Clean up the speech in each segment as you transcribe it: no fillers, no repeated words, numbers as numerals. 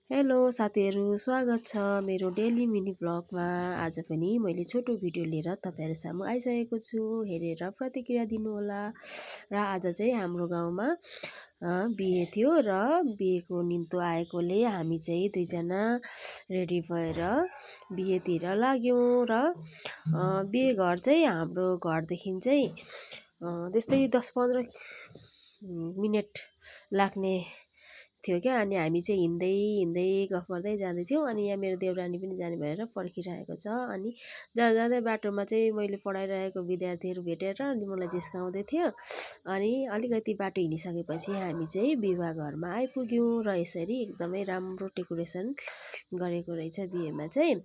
Hello साथीहरू, स्वागत छ मेरो डेली मिनी भ्लगमा। आज पनि मैले छोटो भिडियो लिएर तपाईँहरू सामु आइसकेको छु। हेरेर प्रतिक्रिया दिनुहोला। र आज चाहिँ हाम्रो गाउँमा बिहे थियो र बिहेको निम्तो आएकोले हामी चाहिँ दुईजना रेडी भएर बिहेतिर लाग्यौँ र बिहे घर चाहिँ हाम्रो घरदेखि चाहिँ त्यस्तै 10-15 मिनट लाग्ने थियो क्या। अनि हामी चाहिँ हिँड्दै हिँड्दै गफ गर्दै जाँदै थियौँ। अनि यहाँ मेरो देवरानी पनि जाने भनेर पर्खिरहेको छ। अनि जाँदा जाँदै बाटोमा चाहिँ मैले पढाइरहेको विद्यार्थीहरू भेटेर अनि मलाई जिस्काउँदै थियो। अनि अलिकति बाटो हिँडिसकेपछि हामी चाहिँ विवाह घरमा आइपुग्यौँ र यसरी एकदमै राम्रो डेकोरेसन गरेको रहेछ बिहेमा चाहिँ।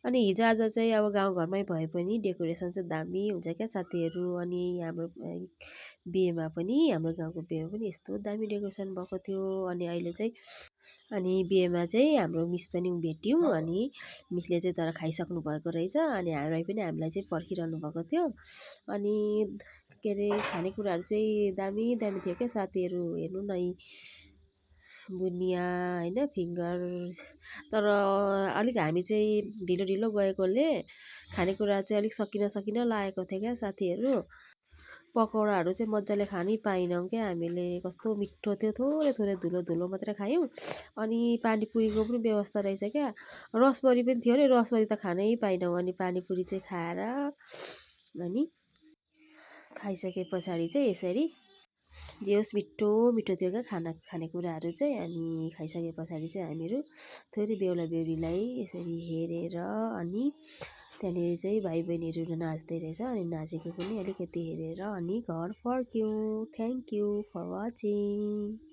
अनि हिजोआज चाहिँ अब गाउँघरमै भए पनि डेकोरेसन चाहिँ दामी हुन्छ क्या साथीहरू। अनि हाम्रो बिहेमा पनि हाम्रो गाउँको बिहेमा पनि यस्तो दामी डेकोरेसन भएको थियो। अनि अहिले चाहिँ बिहेमा चाहिँ हाम्रो मिस पनि भेट्यौँ। अनि मिसले चाहिँ तर खाइसक्नु भएको रहेछ। अनि हामीलाई चाहिँ पर्खिरहनु भएको थियो। अनि के अरे खानेकुराहरू चाहिँ दामी दामी थियो क्या साथीहरू। हेर्नु न बुनिया होइन फिङ्गर। तर अलिक हामी चाहिँ ढिलो ढिलो गएकोले खानेकुरा चाहिँ अलिक सकिन लागेको थियो क्या साथीहरू। पकौडाहरू चाहिँ मजाले खानै पाइनौँ क्या हामीले। कस्तो मिठो थियो, थोरै थोरै धुलो मात्रै खायौँ। अनि पानीपुरीको पनि व्यवस्था रहेछ क्या। रसबरी पनि थियो अरे, रसबरी त खानै पाइनौँ। अनि पानीपुरी चाहिँ खाएर अनि खाइसके पछाडि चाहिँ यसरी जे होस् मिठो थियो क्या खानेकुराहरू चाहिँ। अनि खाइसके पछाडि चाहिँ हामीहरू थोरै बेहुला बेहुलीलाई यसरी हेरेर अनि त्यहाँनिर चाहिँ भाइ बहिनीहरू नाच्दै रहेछ। अनि नाचेको पनि अलिकति हेरेर अनि घर फर्क्यौँ। Thank you for watching.